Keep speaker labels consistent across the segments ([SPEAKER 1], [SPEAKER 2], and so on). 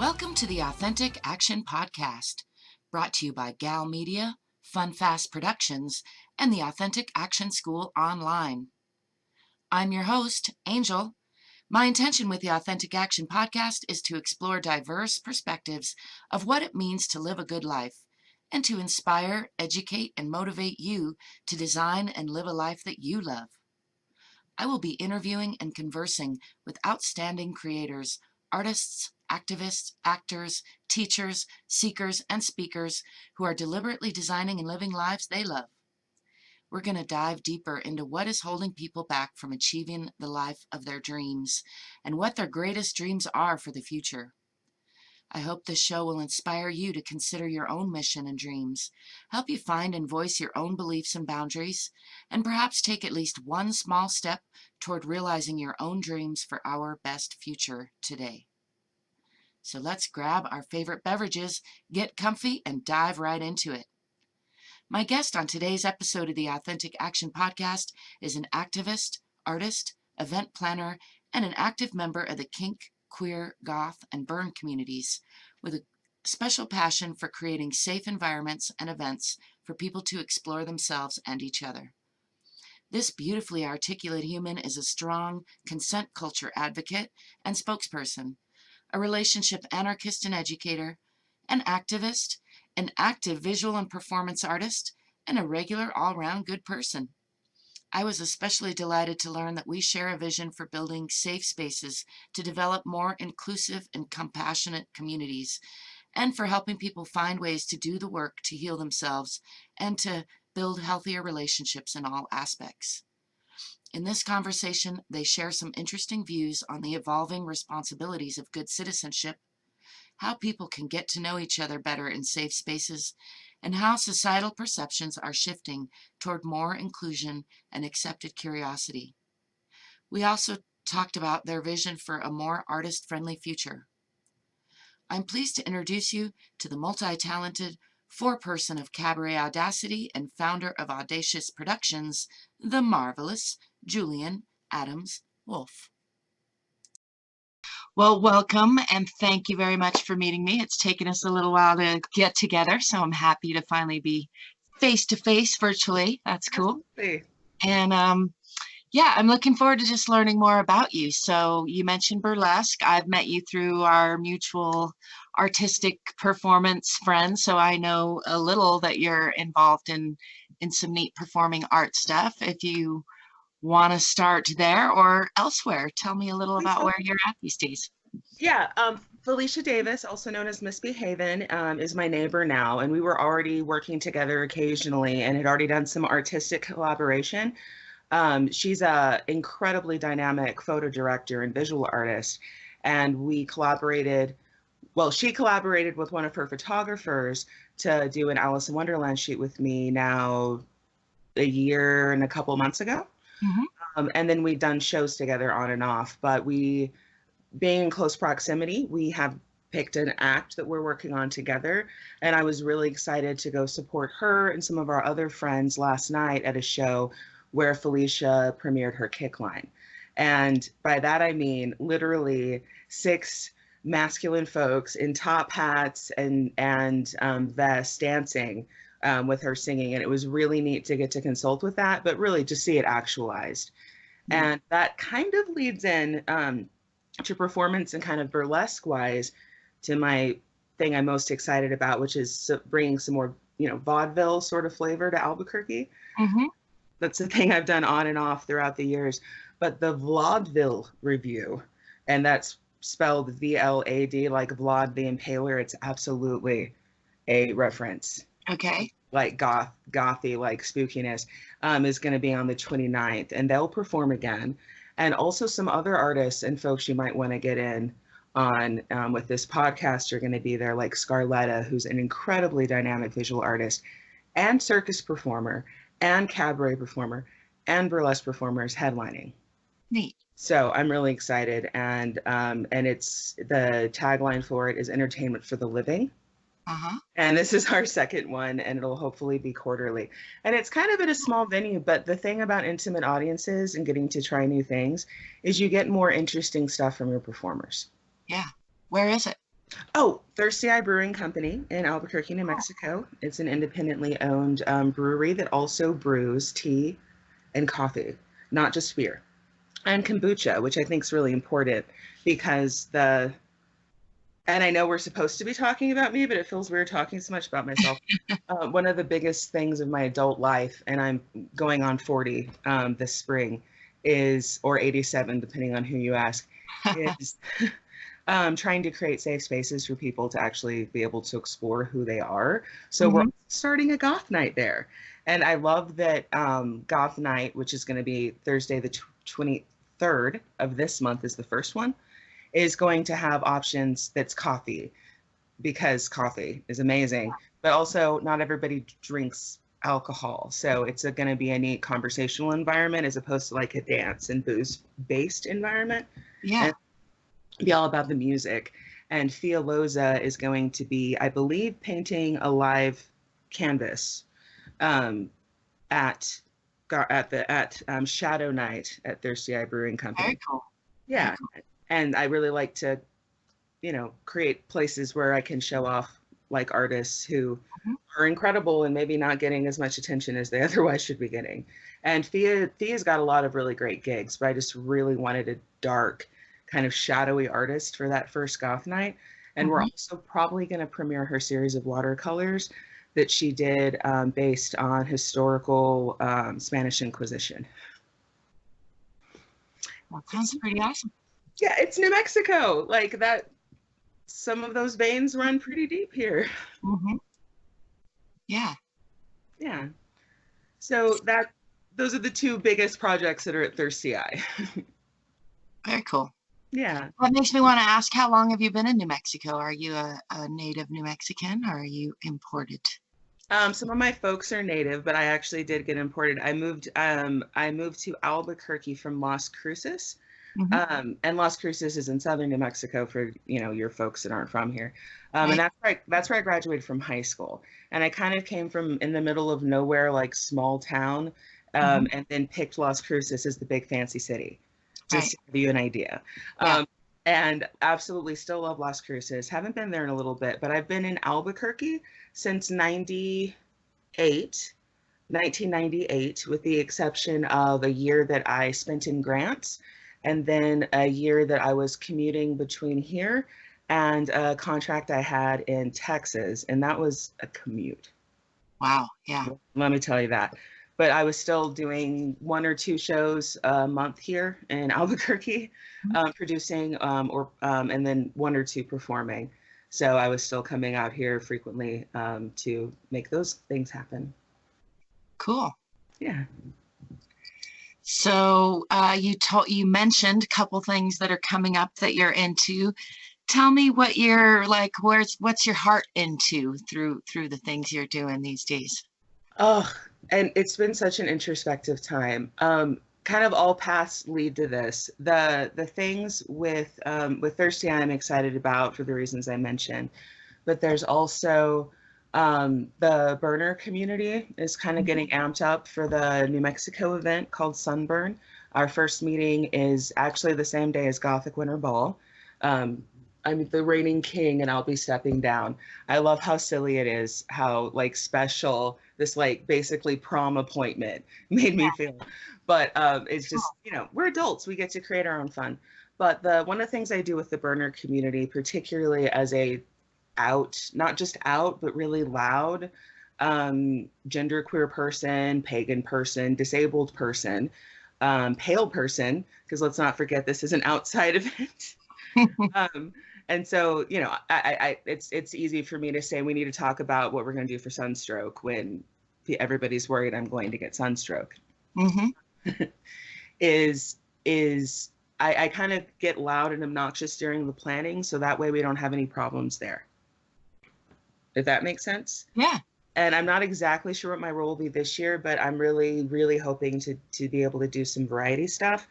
[SPEAKER 1] Welcome to the Authentic Action Podcast, brought to you by Gal Media, Fun Fast Productions, and the Authentic Action School Online. I'm your host, Angel. My intention with the Authentic Action Podcast is to explore diverse perspectives of what it means to live a good life, and to inspire, educate, and motivate you to design and live a life that you love. I will be interviewing and conversing with outstanding creators, artists, activists, actors, teachers, seekers, and speakers who are deliberately designing and living lives they love. We're going to dive deeper into what is holding people back from achieving the life of their dreams and what their greatest dreams are for the future. I hope this show will inspire you to consider your own mission and dreams, help you find and voice your own beliefs and boundaries, and perhaps take at least one small step toward realizing your own dreams for our best future today. So let's grab our favorite beverages, get comfy, and dive right into it. My guest on today's episode of the Authentic Action Podcast is an activist, artist, event planner, and an active member of the kink, queer, goth, and burn communities, with a special passion for creating safe environments and events for people to explore themselves and each other. This beautifully articulate human is a strong consent culture advocate and spokesperson, a relationship anarchist and educator, an activist, an active visual and performance artist, and a regular all-round good person. I was especially delighted to learn that we share a vision for building safe spaces to develop more inclusive and compassionate communities, and for helping people find ways to do the work to heal themselves and to build healthier relationships in all aspects. In this conversation, they share some interesting views on the evolving responsibilities of good citizenship, how people can get to know each other better in safe spaces, and how societal perceptions are shifting toward more inclusion and accepted curiosity. We also talked about their vision for a more artist-friendly future. I'm pleased to introduce you to the multi-talented foreperson of Cabaret Audacity and founder of Audacious Productions, the marvelous Julian Addams-Wolf. Well, welcome, and thank you very much for meeting me. It's taken us a little while to get together, so I'm happy to finally be face-to-face virtually. That's cool.
[SPEAKER 2] Hey.
[SPEAKER 1] And I'm looking forward to just learning more about you. So you mentioned burlesque. I've met you through our mutual artistic performance friends, so I know a little that you're involved in some neat performing art stuff. If you want to start there or elsewhere, tell me a little about where you're at these days.
[SPEAKER 2] Yeah, Felicia Davis, also known as Misbehavin', is my neighbor now, and we were already working together occasionally and had already done some artistic collaboration. She's a incredibly dynamic photo director and visual artist, and we collaborated. Well, she collaborated with one of her photographers to do an Alice in Wonderland shoot with me now a year and a couple months ago.
[SPEAKER 1] Mm-hmm.
[SPEAKER 2] And then we've done shows together on and off, but being in close proximity, we have picked an act that we're working on together. And I was really excited to go support her and some of our other friends last night at a show where Felicia premiered her kick line. And by that, I mean literally 6 masculine folks in top hats and vests dancing with her singing. And it was really neat to get to consult with that, but really to see it actualized. Mm-hmm. And that kind of leads in to performance and kind of burlesque wise to my thing I'm most excited about, which is bringing some more, vaudeville sort of flavor to Albuquerque.
[SPEAKER 1] Mm-hmm.
[SPEAKER 2] That's the thing I've done on and off throughout the years. But the vaudeville review, and that's spelled VLAD, like Vlad the Impaler. It's absolutely a reference.
[SPEAKER 1] Okay.
[SPEAKER 2] Like gothy, like spookiness, is going to be on the 29th, and they'll perform again. And also some other artists and folks you might want to get in on with this podcast are going to be there, like Scarletta, who's an incredibly dynamic visual artist and circus performer and cabaret performer and burlesque performers headlining.
[SPEAKER 1] Neat.
[SPEAKER 2] So I'm really excited, and it's the tagline for it is entertainment for the living.
[SPEAKER 1] Uh-huh.
[SPEAKER 2] And this is our second one, and it'll hopefully be quarterly. And it's kind of at a small venue, but the thing about intimate audiences and getting to try new things is you get more interesting stuff from your performers.
[SPEAKER 1] Yeah. Where is it?
[SPEAKER 2] Oh, Thirsty Eye Brewing Company in Albuquerque, New Mexico. It's an independently owned brewery that also brews tea and coffee, not just beer, and kombucha, which I think is really important because and I know we're supposed to be talking about me, but it feels weird talking so much about myself. One of the biggest things of my adult life, and I'm going on 40 this spring, or 87, depending on who you ask, is trying to create safe spaces for people to actually be able to explore who they are. So we're starting a goth night there. And I love that goth night, which is going to be Thursday, the 23rd of this month is the first one, is going to have options that's coffee, because coffee is amazing, but also not everybody drinks alcohol. So it's going to be a neat conversational environment as opposed to like a dance and booze based environment.
[SPEAKER 1] Yeah.
[SPEAKER 2] And be all about the music. And Fia Loza is going to be, I believe, painting a live canvas at Shadow Night at Thirsty Eye Brewing Company.
[SPEAKER 1] Very cool.
[SPEAKER 2] Yeah. Very cool. And I really like to, create places where I can show off like artists who are incredible and maybe not getting as much attention as they otherwise should be getting. And Fia's got a lot of really great gigs, but I just really wanted a dark, kind of shadowy artist for that first goth night. And we're also probably going to premiere her series of watercolors that she did based on historical Spanish Inquisition.
[SPEAKER 1] That sounds pretty awesome.
[SPEAKER 2] Yeah, it's New Mexico. Like that, some of those veins run pretty deep here.
[SPEAKER 1] Yeah.
[SPEAKER 2] Yeah. So those are the two biggest projects that are at Thirsty Eye.
[SPEAKER 1] Very cool.
[SPEAKER 2] Yeah.
[SPEAKER 1] That makes me want to ask, how long have you been in New Mexico? Are you a native New Mexican, or are you imported?
[SPEAKER 2] Some of my folks are native, but I actually did get imported. I moved to Albuquerque from Las Cruces. And Las Cruces is in southern New Mexico for, your folks that aren't from here. And that's where I graduated from high school. And I kind of came from in the middle of nowhere, like small town, and then picked Las Cruces as the big fancy city, just to give you an idea.
[SPEAKER 1] Yeah.
[SPEAKER 2] And absolutely still love Las Cruces. Haven't been there in a little bit, but I've been in Albuquerque since 1998, with the exception of a year that I spent in Grants, and then a year that I was commuting between here and a contract I had in Texas, and that was a commute.
[SPEAKER 1] Wow, yeah.
[SPEAKER 2] Let me tell you that. But I was still doing 1 or 2 shows a month here in Albuquerque, producing, and then 1 or 2 performing. So I was still coming out here frequently to make those things happen.
[SPEAKER 1] Cool.
[SPEAKER 2] Yeah.
[SPEAKER 1] So you mentioned a couple things that are coming up that you're into. Tell me what you're like. What's your heart into through the things you're doing these days?
[SPEAKER 2] Oh, and it's been such an introspective time. Kind of all paths lead to this. The things with Thirsty Eye I'm excited about for the reasons I mentioned, but there's also the burner community is kind of getting amped up for the New Mexico event called Sunburn. Our first meeting is actually the same day as Gothic Winter Ball. I'm the reigning king and I'll be stepping down. I love how silly it is, how like special this like basically prom appointment made me feel. But it's just, we're adults, we get to create our own fun. But one of the things I do with the burner community, particularly as a not just out, but really loud genderqueer person, pagan person, disabled person, pale person, because let's not forget this is an outside event. And so, it's easy for me to say we need to talk about what we're going to do for sunstroke when everybody's worried I'm going to get sunstroke. I kind of get loud and obnoxious during the planning, so that way we don't have any problems there. If that makes sense?
[SPEAKER 1] Yeah.
[SPEAKER 2] And I'm not exactly sure what my role will be this year, but I'm really, really hoping to be able to do some variety stuff.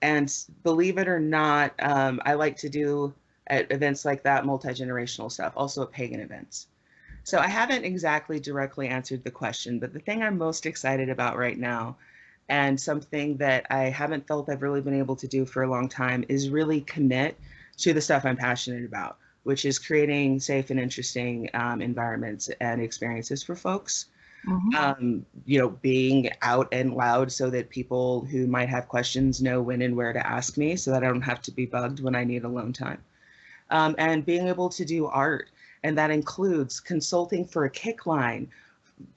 [SPEAKER 2] And believe it or not, I like to do at events like that multi-generational stuff, also at pagan events. So I haven't exactly directly answered the question, but the thing I'm most excited about right now, and something that I haven't felt I've really been able to do for a long time, is really commit to the stuff I'm passionate about, which is creating safe and interesting environments and experiences for folks. Being out and loud so that people who might have questions know when and where to ask me so that I don't have to be bugged when I need alone time. And being able to do art. And that includes consulting for a kick line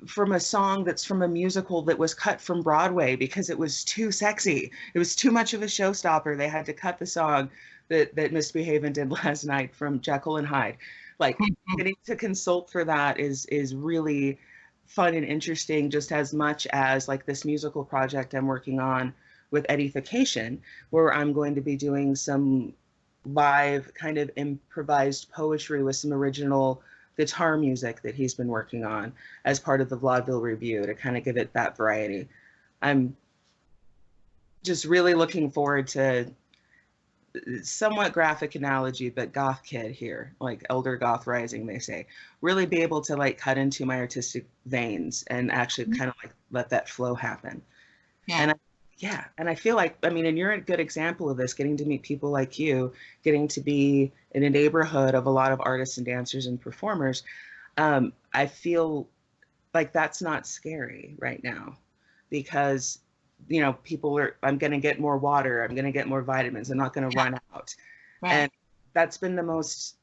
[SPEAKER 2] from a song that's from a musical that was cut from Broadway because it was too sexy. It was too much of a showstopper. They had to cut the song that Misbehavin' did last night from Jekyll and Hyde. Like getting to consult for that is really fun and interesting, just as much as like this musical project I'm working on with Edification, where I'm going to be doing some live kind of improvised poetry with some original guitar music that he's been working on as part of the Vaudeville Review to kind of give it that variety. I'm just really looking forward to somewhat graphic analogy, but goth kid here, like elder goth rising, they say, really be able to like cut into my artistic veins and actually kind of like let that flow happen. And I feel like, I mean, and you're a good example of this, getting to meet people like you, getting to be in a neighborhood of a lot of artists and dancers and performers. I feel like that's not scary right now because, I'm going to get more water. I'm going to get more vitamins. I'm not going to run out. Right. And that's been the most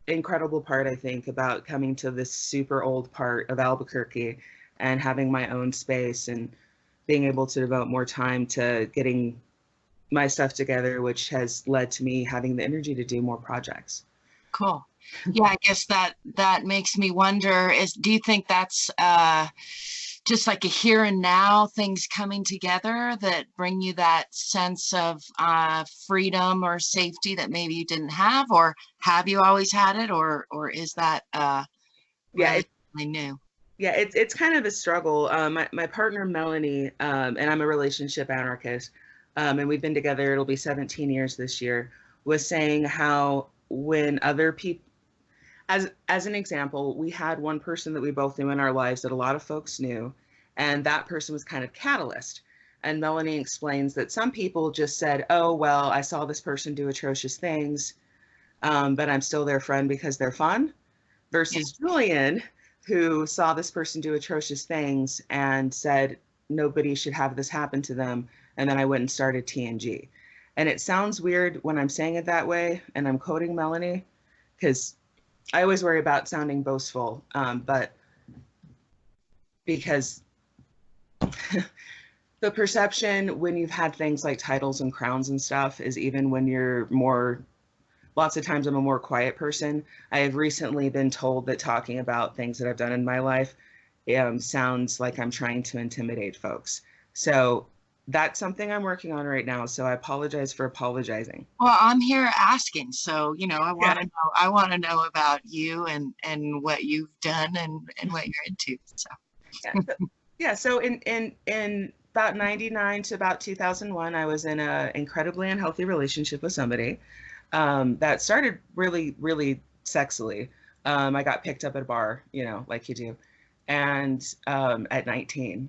[SPEAKER 2] incredible part, I think, about coming to this super old part of Albuquerque and having my own space and being able to devote more time to getting my stuff together, which has led to me having the energy to do more projects.
[SPEAKER 1] Cool. Yeah, I guess that makes me wonder, do you think that's just like a here and now things coming together that bring you that sense of freedom or safety that maybe you didn't have, or have you always had it, or is that relatively new?
[SPEAKER 2] Yeah, it's kind of a struggle. My partner, Melanie, and I'm a relationship anarchist, and we've been together, it'll be 17 years this year, was saying how when other people, as an example, we had one person that we both knew in our lives that a lot of folks knew, and that person was kind of catalyst. And Melanie explains that some people just said, oh, well, I saw this person do atrocious things, but I'm still their friend because they're fun, versus Julian, who saw this person do atrocious things and said, nobody should have this happen to them. And then I went and started TNG. And it sounds weird when I'm saying it that way, and I'm quoting Melanie, because I always worry about sounding boastful, but because the perception when you've had things like titles and crowns and stuff is even when you're more, lots of times I'm a more quiet person. I have recently been told that talking about things that I've done in my life sounds like I'm trying to intimidate folks. So that's something I'm working on right now. So I apologize for apologizing.
[SPEAKER 1] Well, I'm here asking. So, I want to know about you and what you've done and what you're into. So,
[SPEAKER 2] So in about 99 to about 2001, I was in an incredibly unhealthy relationship with somebody that started really, really sexily. I got picked up at a bar, like you do. And at 19.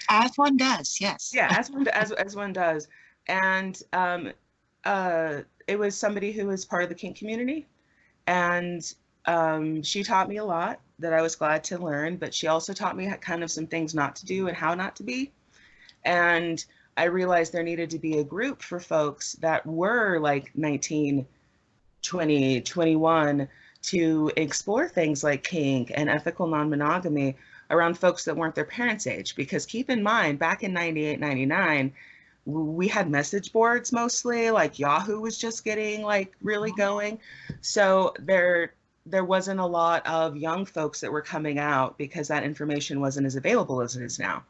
[SPEAKER 1] As one does, yes.
[SPEAKER 2] Yeah, as one does. And it was somebody who was part of the kink community. And she taught me a lot that I was glad to learn, but she also taught me kind of some things not to do and how not to be. And I realized there needed to be a group for folks that were like 19, 20, 21 to explore things like kink and ethical non-monogamy around folks that weren't their parents' age. Because keep in mind, back in 98, 99, we had message boards mostly, like Yahoo was just getting like really going. So there wasn't a lot of young folks that were coming out because that information wasn't as available as it is now.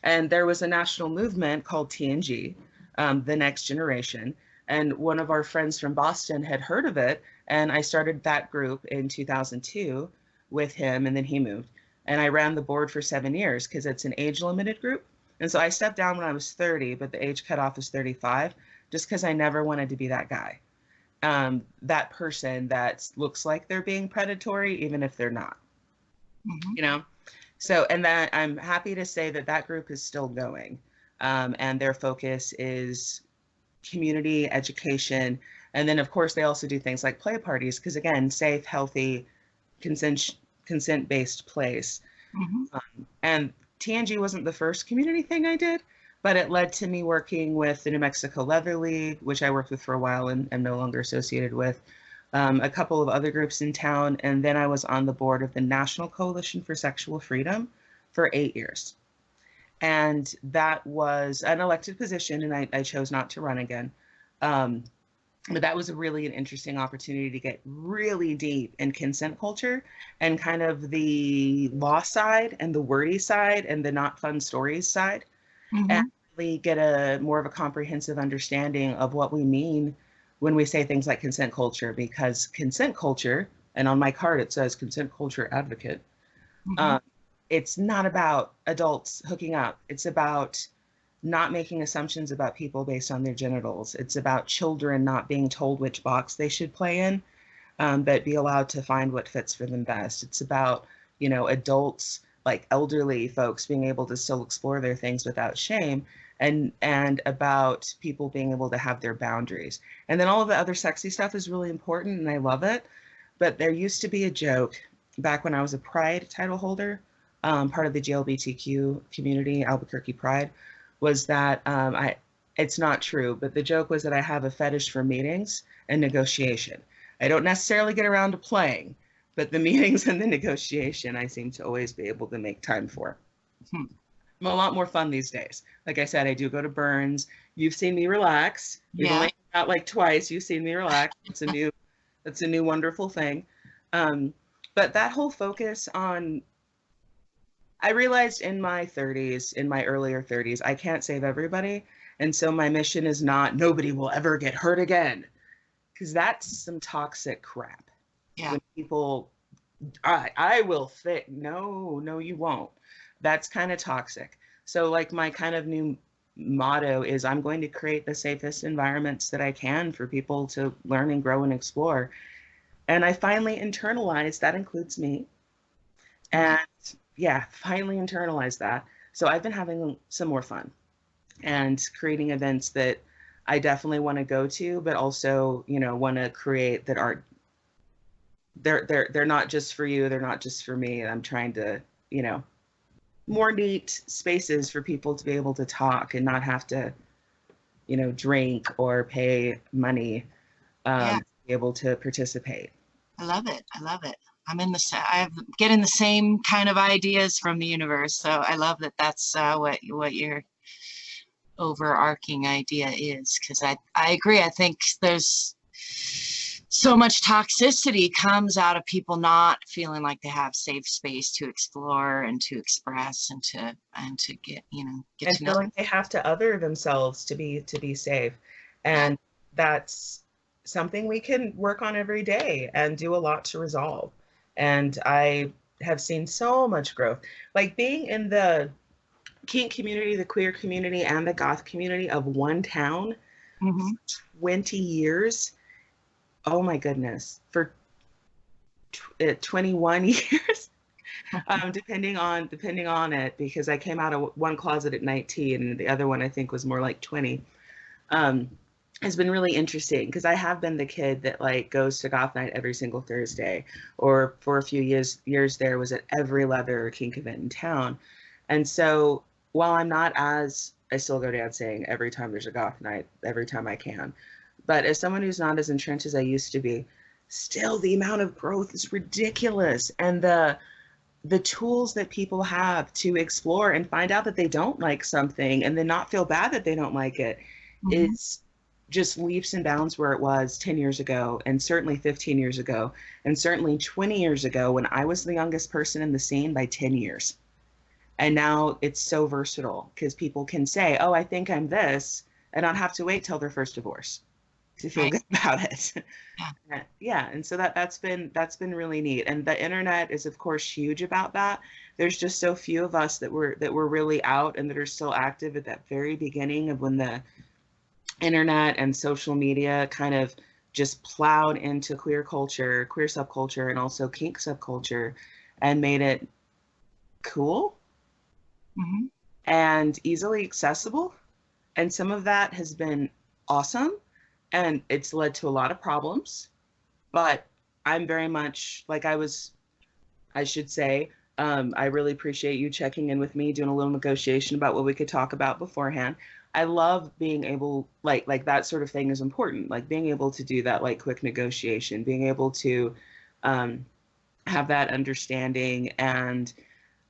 [SPEAKER 2] And there was a national movement called TNG, the Next Generation. And one of our friends from Boston had heard of it. And I started that group in 2002 with him, and then he moved. And I ran the board for 7 years because it's an age limited group. And so I stepped down when I was 30, but the age cutoff is 35, just because I never wanted to be that guy. That person that looks like they're being predatory, even if they're not, So, and then I'm happy to say that group is still going. And their focus is community education And then, of course, they also do things like play parties because, again, safe, healthy, consent-based place.
[SPEAKER 1] Mm-hmm.
[SPEAKER 2] And TNG wasn't the first community thing I did, but it led to me working with the New Mexico Leather League, which I worked with for a while and am no longer associated with, a couple of other groups in town, and then I was on the board of the National Coalition for Sexual Freedom for 8 years. And that was an elected position, and I chose not to run again. But that was really an interesting opportunity to get really deep in consent culture and kind of the law side and the wordy side and the not fun stories side,
[SPEAKER 1] Mm-hmm.
[SPEAKER 2] and really get a more of a comprehensive understanding of what we mean when we say things like consent culture, because consent culture, and on my card it says consent culture advocate,
[SPEAKER 1] Mm-hmm.
[SPEAKER 2] It's not about adults hooking up. It's about not making assumptions about people based on their genitals. It's about children not being told which box they should play in, but be allowed to find what fits for them best. It's about, adults, like elderly folks, being able to still explore their things without shame, and about people being able to have their boundaries. And then all of the other sexy stuff is really important, and I love it. But there used to be a joke back when I was a Pride title holder, part of the GLBTQ community, Albuquerque Pride, was that it's not true, but the joke was that I have a fetish for meetings and negotiation. I don't necessarily get around to playing, but the meetings and the negotiation, I seem to always be able to make time for. I'm a lot more fun these days. Like I said, I do go to Burns. You've seen me relax. We've only been out like twice. You've seen me relax. It's a new wonderful thing. But that whole focus on, I realized in my earlier 30s, I can't save everybody. And so my mission is not nobody will ever get hurt again, because that's some toxic crap.
[SPEAKER 1] Yeah.
[SPEAKER 2] When people, I will fit. No, you won't. That's kind of toxic. So like my kind of new motto is I'm going to create the safest environments that I can for people to learn and grow and explore. And I finally internalized that includes me. And yeah, finally internalized that. So I've been having some more fun and creating events that I definitely want to go to, but also, want to create that are, they're not just for you. They're not just for me. I'm trying to, more neat spaces for people to be able to talk and not have to, drink or pay money, to be able to participate.
[SPEAKER 1] I love it. I'm getting the same kind of ideas from the universe. So I love that that's what your overarching idea is, because I agree. I think there's so much toxicity comes out of people not feeling like they have safe space to explore and to express and to get
[SPEAKER 2] and
[SPEAKER 1] to
[SPEAKER 2] feel
[SPEAKER 1] know.
[SPEAKER 2] like they have to other themselves to be safe. And that's something we can work on every day and do a lot to resolve. And I have seen so much growth, like being in the kink community, the queer community, and the goth community of one town for 20 years. Oh my goodness, for 21 years, depending on it, because I came out of one closet at 19 and the other one I think was more like 20. Has been really interesting because I have been the kid that like goes to goth night every single Thursday, or for a few years there was at every leather or kink event in town. And so while I still go dancing every time there's a goth night, every time I can. But as someone who's not as entrenched as I used to be, still the amount of growth is ridiculous. And the tools that people have to explore and find out that they don't like something and then not feel bad that they don't like it is just leaps and bounds where it was 10 years ago, and certainly 15 years ago, and certainly 20 years ago when I was the youngest person in the scene by 10 years. And now it's so versatile because people can say, oh, I think I'm this, and not have to wait till their first divorce to feel good about it. Yeah. And so that's been really neat. And the internet is of course huge about that. There's just so few of us that were really out and that are still active at that very beginning of when the internet and social media kind of just plowed into queer culture, queer subculture, and also kink subculture, and made it cool and easily accessible. And some of that has been awesome. and it's led to a lot of problems. But I'm very much like I should say, I really appreciate you checking in with me, doing a little negotiation about what we could talk about beforehand. I love being able, like that sort of thing is important. Like being able to do that, like quick negotiation, being able to um, have that understanding. And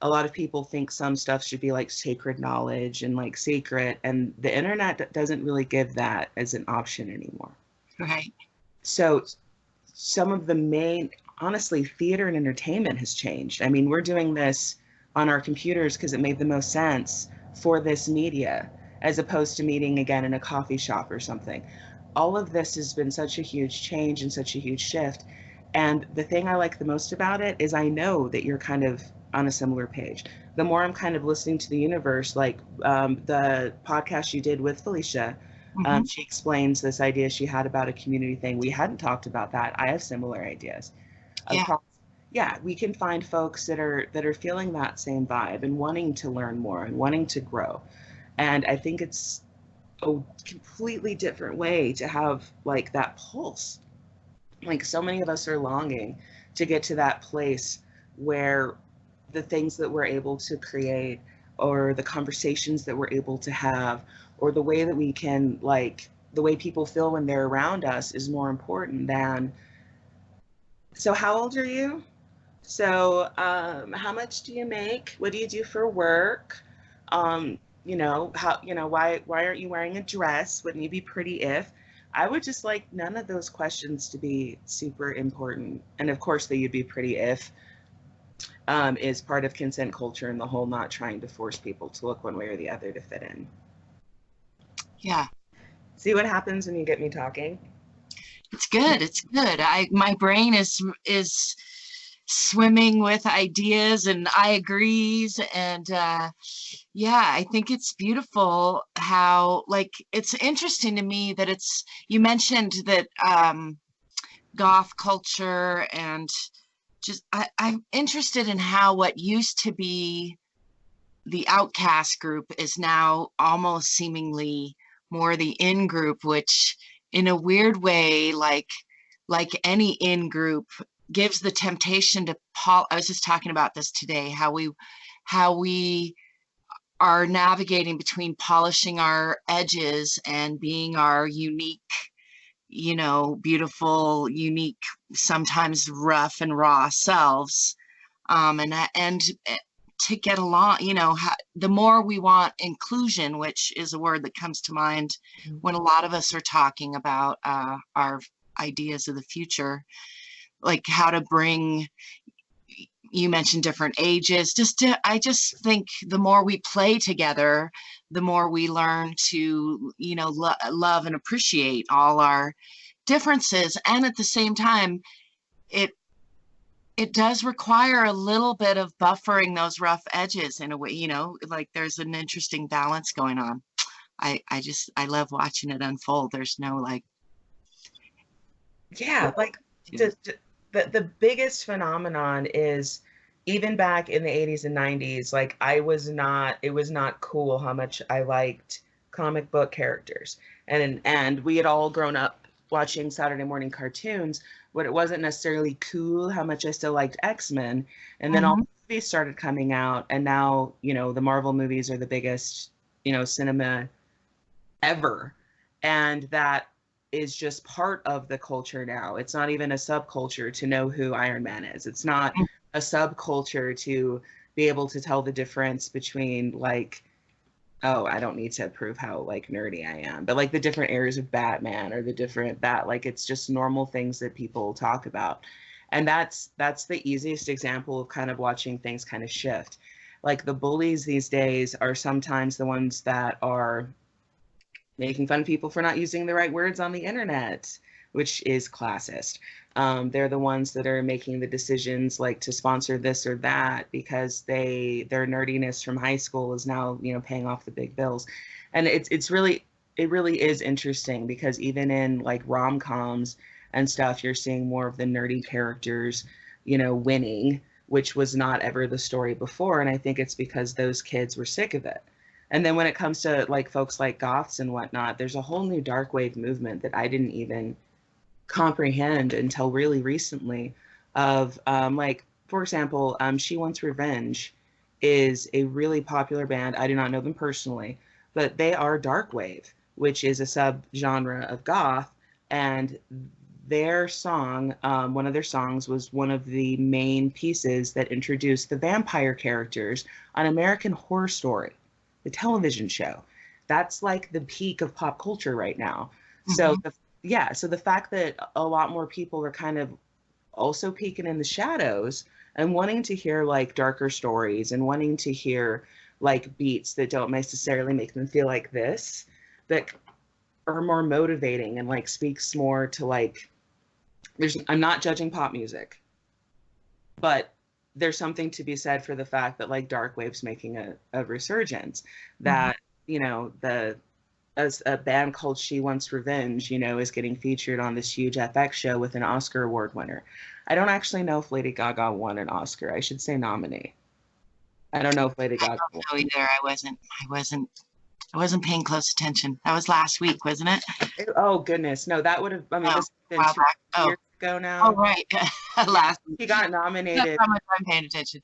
[SPEAKER 2] a lot of people think some stuff should be like sacred knowledge and like secret, and the internet doesn't really give that as an option anymore.
[SPEAKER 1] Right.
[SPEAKER 2] So some of the main, honestly, theater and entertainment has changed. I mean, we're doing this on our computers because it made the most sense for this media, as opposed to meeting again in a coffee shop or something. All of this has been such a huge change and such a huge shift. And the thing I like the most about it is I know that you're kind of on a similar page. The more I'm kind of listening to the universe, like the podcast you did with Felicia, she explains this idea she had about a community thing. We hadn't talked about that. I have similar ideas.
[SPEAKER 1] Yeah.
[SPEAKER 2] Yeah, we can find folks that are feeling that same vibe and wanting to learn more and wanting to grow. And I think it's a completely different way to have like that pulse. Like so many of us are longing to get to that place where the things that we're able to create, or the conversations that we're able to have, or the way that we can, like the way people feel when they're around us is more important than. So how old are you? So how much do you make? What do you do for work? Why aren't you wearing a dress? Wouldn't you be pretty if? I would just like none of those questions to be super important. And of course, that you'd be pretty if is part of consent culture and the whole not trying to force people to look one way or the other to fit in.
[SPEAKER 1] Yeah.
[SPEAKER 2] See what happens when you get me talking?
[SPEAKER 1] It's good. It's good. My brain is swimming with ideas and I agrees. And yeah, I think it's beautiful how, like, it's interesting to me that you mentioned that goth culture, and just I'm interested in how what used to be the outcast group is now almost seemingly more the in group, which in a weird way, like any in group, gives the temptation to I was just talking about this today, how we are navigating between polishing our edges and being our unique, beautiful, unique, sometimes rough and raw selves. And to get along, the more we want inclusion, which is a word that comes to mind when a lot of us are talking about our ideas of the future, like how to bring, you mentioned different ages, I just think the more we play together, the more we learn to, love and appreciate all our differences. And at the same time, it does require a little bit of buffering those rough edges in a way, like there's an interesting balance going on. I love watching it unfold. There's no like.
[SPEAKER 2] Yeah, like the biggest phenomenon is even back in the 80s and 90s, like it was not cool how much I liked comic book characters. And we had all grown up watching Saturday morning cartoons, but it wasn't necessarily cool how much I still liked X-Men. And then all the movies started coming out, and now, the Marvel movies are the biggest, cinema ever. And that is just part of the culture now. It's not even a subculture to know who Iron Man is. It's not a subculture to be able to tell the difference between like, oh, I don't need to prove how like nerdy I am, but like the different areas of Batman or the different like it's just normal things that people talk about. And that's the easiest example of kind of watching things kind of shift. Like the bullies these days are sometimes the ones that are making fun of people for not using the right words on the internet, which is classist. They're the ones that are making the decisions like to sponsor this or that because their nerdiness from high school is now, paying off the big bills. And it really is interesting because even in like rom-coms and stuff, you're seeing more of the nerdy characters, winning, which was not ever the story before. And I think it's because those kids were sick of it. And then when it comes to like folks like goths and whatnot, there's a whole new dark wave movement that I didn't even comprehend until really recently. Of like, for example, She Wants Revenge is a really popular band. I do not know them personally, but they are dark wave, which is a subgenre of goth. And their song, one of their songs was one of the main pieces that introduced the vampire characters on American Horror Story, the television show. That's like the peak of pop culture right now. So so the fact that a lot more people are kind of also peeking in the shadows and wanting to hear like darker stories and wanting to hear like beats that don't necessarily make them feel like this, that are more motivating and like speaks more to like, I'm not judging pop music, but there's something to be said for the fact that like dark wave's making a resurgence, that you know, as a band called She Wants Revenge, you know, is getting featured on this huge FX show with an Oscar award winner. I don't actually know if Lady Gaga won an Oscar. I should say nominee. I don't know if Lady Gaga
[SPEAKER 1] won. I don't know either. I wasn't paying close attention. That was last week, wasn't it?
[SPEAKER 2] Oh goodness, no, that would have. I mean, this has been 2 years ago now.
[SPEAKER 1] Oh right, last week.
[SPEAKER 2] She got nominated.
[SPEAKER 1] That's how much I'm paying attention.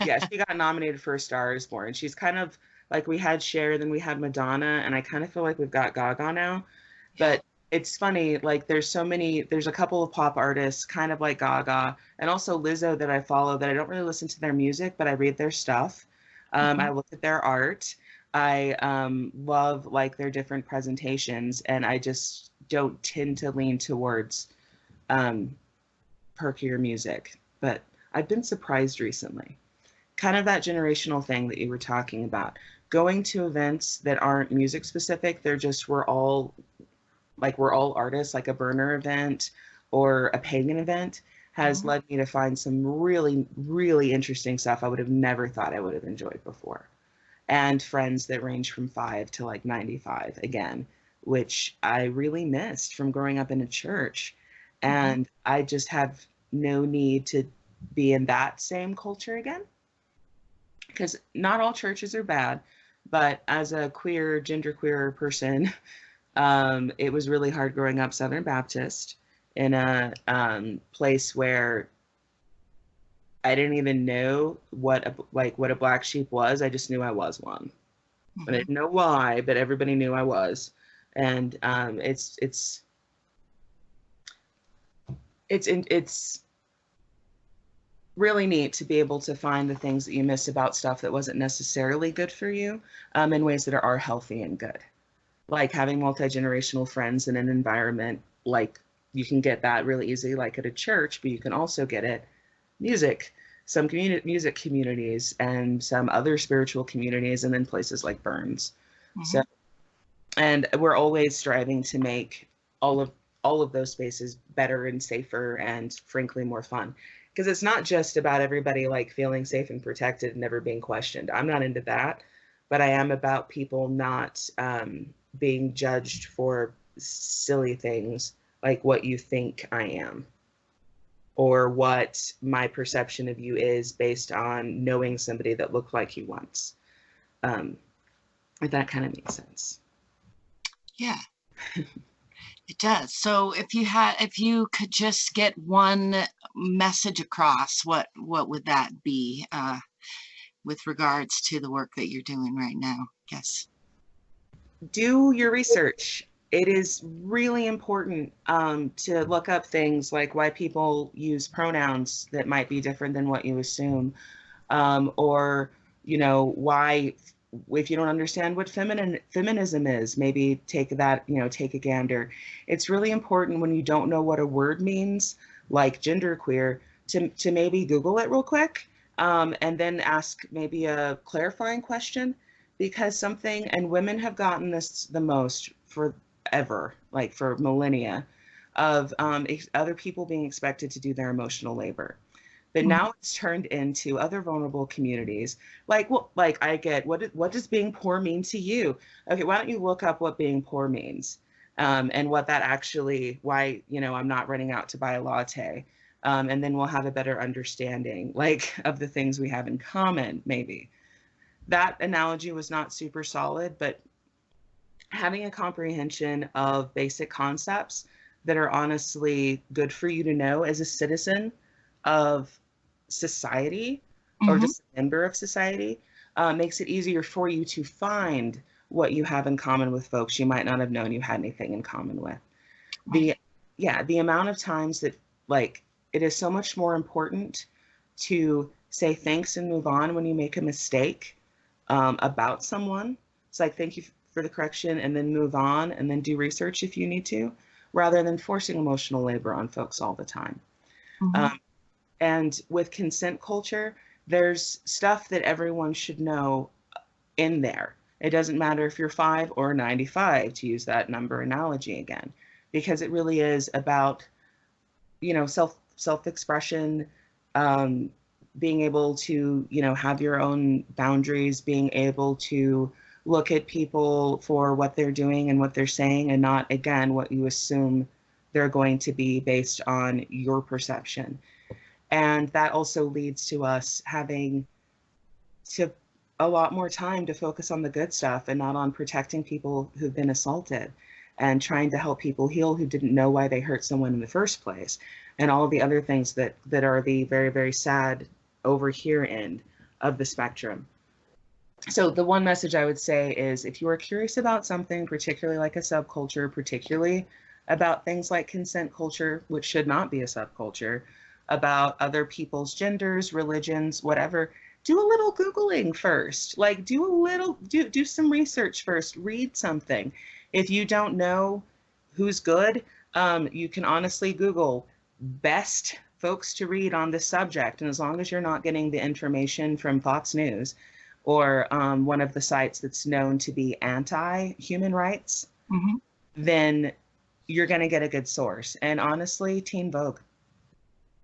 [SPEAKER 2] Yeah, she got nominated for A Star Is Born. She's kind of like, we had Cher, then we had Madonna, and I kind of feel like we've got Gaga now. But it's funny, like there's a couple of pop artists kind of like Gaga, and also Lizzo that I follow, that I don't really listen to their music, but I read their stuff. I look at their art. I love like their different presentations, and I just don't tend to lean towards perkier music. But I've been surprised recently. Kind of that generational thing that you were talking about. Going to events that aren't music specific, they're just, we're all artists, like a burner event or a pagan event, has led me to find some really, really interesting stuff I would have never thought I would have enjoyed before. And friends that range from 5 to like 95 again, which I really missed from growing up in a church. And I just have no need to be in that same culture again. Because not all churches are bad, but as a queer, genderqueer person, it was really hard growing up Southern Baptist in a place where I didn't even know what a black sheep was. I just knew I was one. I didn't know why, but everybody knew I was. And it's really neat to be able to find the things that you miss about stuff that wasn't necessarily good for you, in ways that are healthy and good. Like having multi-generational friends in an environment, like you can get that really easy, like at a church, but you can also get it some music communities and some other spiritual communities, and then places like Burns. So, and we're always striving to make all of those spaces better and safer and frankly more fun. Because it's not just about everybody like feeling safe and protected and never being questioned. I'm not into that, but I am about people not being judged for silly things like what you think I am, or what my perception of you is based on knowing somebody that looked like you once. If that kind of makes sense.
[SPEAKER 1] Yeah, it does. So if you could just get one message across, what would that be with regards to the work that you're doing right now? Yes.
[SPEAKER 2] Do your research. It is really important to look up things like why people use pronouns that might be different than what you assume, or why, if you don't understand what feminism is, maybe take a gander. It's really important when you don't know what a word means, like genderqueer, to maybe Google it real quick, and then ask maybe a clarifying question, because and women have gotten this the most forever, like for millennia, of other people being expected to do their emotional labor. But now it's turned into other vulnerable communities. Like I get, what does being poor mean to you? Okay, why don't you look up what being poor means, and what that actually, why, I'm not running out to buy a latte. And then we'll have a better understanding, like, of the things we have in common, maybe. that analogy was not super solid, but having a comprehension of basic concepts that are honestly good for you to know as a citizen of society or
[SPEAKER 1] Mm-hmm.
[SPEAKER 2] just a member of society makes it easier for you to find what you have in common with folks you might not have known you had anything in common with.
[SPEAKER 1] Right.
[SPEAKER 2] The amount of times that, like, it is so much more important to say thanks and move on when you make a mistake about someone. It's like, thank you for the correction, and then move on, and then do research if you need to, rather than forcing emotional labor on folks all the time.
[SPEAKER 1] Mm-hmm.
[SPEAKER 2] Um, and with consent culture, there's stuff that everyone should know in there. It doesn't matter if you're 5 or 95, to use that number analogy again, because it really is about, self expression, um, being able to, have your own boundaries, being able to look at people for what they're doing and what they're saying, and not, again, what you assume they're going to be based on your perception. And that also leads to us having to a lot more time to focus on the good stuff and not on protecting people who've been assaulted, and trying to help people heal who didn't know why they hurt someone in the first place, and all of the other things that are the very, very sad over here end of the spectrum. So the one message I would say is, if you are curious about something, particularly like a subculture, particularly about things like consent culture, which should not be a subculture, about other people's genders, religions, whatever, do a little Googling first. Like, do some research first, read something. If you don't know who's good, you can honestly Google best folks to read on this subject. And as long as you're not getting the information from Fox News or one of the sites that's known to be anti-human rights,
[SPEAKER 1] Mm-hmm.
[SPEAKER 2] then you're going to get a good source. And honestly, Teen Vogue.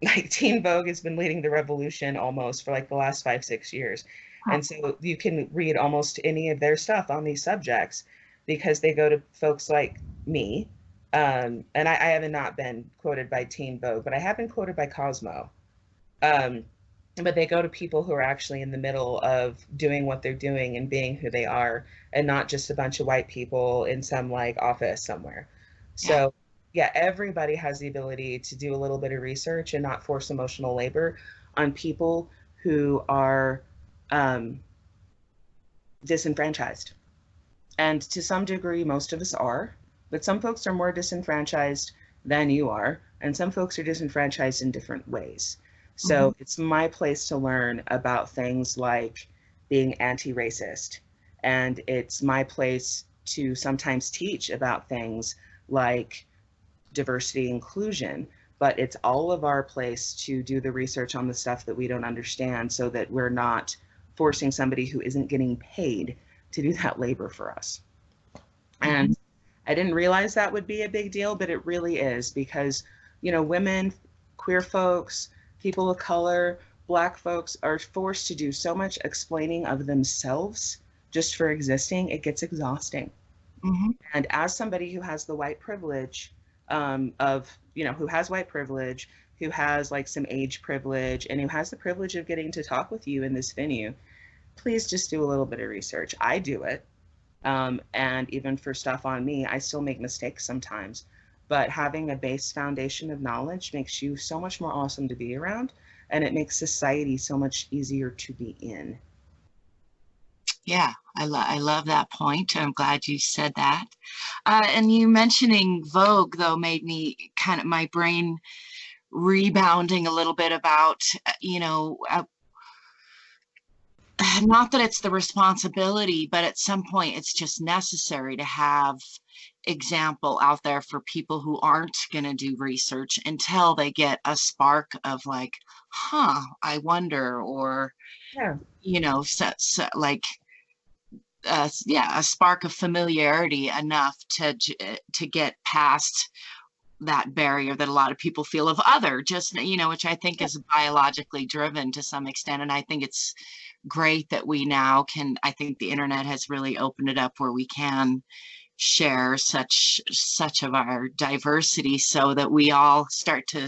[SPEAKER 2] Like, Teen Vogue has been leading the revolution almost for like the last 5-6 years.
[SPEAKER 1] Huh.
[SPEAKER 2] And so you can read almost any of their stuff on these subjects, because they go to folks like me. And I have not been quoted by Teen Vogue, but I have been quoted by Cosmo. Um, but they go to people who are actually in the middle of doing what they're doing and being who they are, and not just a bunch of white people in some like office somewhere.
[SPEAKER 1] Yeah.
[SPEAKER 2] So yeah, everybody has the ability to do a little bit of research and not force emotional labor on people who are um, disenfranchised. And to some degree, most of us are, but some folks are more disenfranchised than you are, and some folks are disenfranchised in different ways.
[SPEAKER 1] Mm-hmm.
[SPEAKER 2] So it's my place to learn about things like being anti-racist, and it's my place to sometimes teach about things like diversity inclusion. But it's all of our place to do the research on the stuff that we don't understand, so that we're not forcing somebody who isn't getting paid to do that labor for us.
[SPEAKER 1] Mm-hmm.
[SPEAKER 2] And I didn't realize that would be a big deal, but it really is, because, women, queer folks, people of color, Black folks are forced to do so much explaining of themselves just for existing. It gets exhausting.
[SPEAKER 1] Mm-hmm.
[SPEAKER 2] And as somebody who has the white privilege who has white privilege, who has like some age privilege, and who has the privilege of getting to talk with you in this venue, please just do a little bit of research. I do it. And even for stuff on me, I still make mistakes sometimes. But having a base foundation of knowledge makes you so much more awesome to be around, and it makes society so much easier to be in.
[SPEAKER 1] Yeah, I love that point. I'm glad you said that. And you mentioning Vogue, though, made me kind of my brain rebounding a little bit about, not that it's the responsibility, but at some point it's just necessary to have example out there for people who aren't going to do research until they get a spark of like, I wonder, or,
[SPEAKER 2] Yeah.
[SPEAKER 1] like, a spark of familiarity enough to get past that barrier that a lot of people feel of other, just, which I think is biologically driven to some extent. And I think it's great that we now I think the internet has really opened it up where we can share such of our diversity, so that we all start to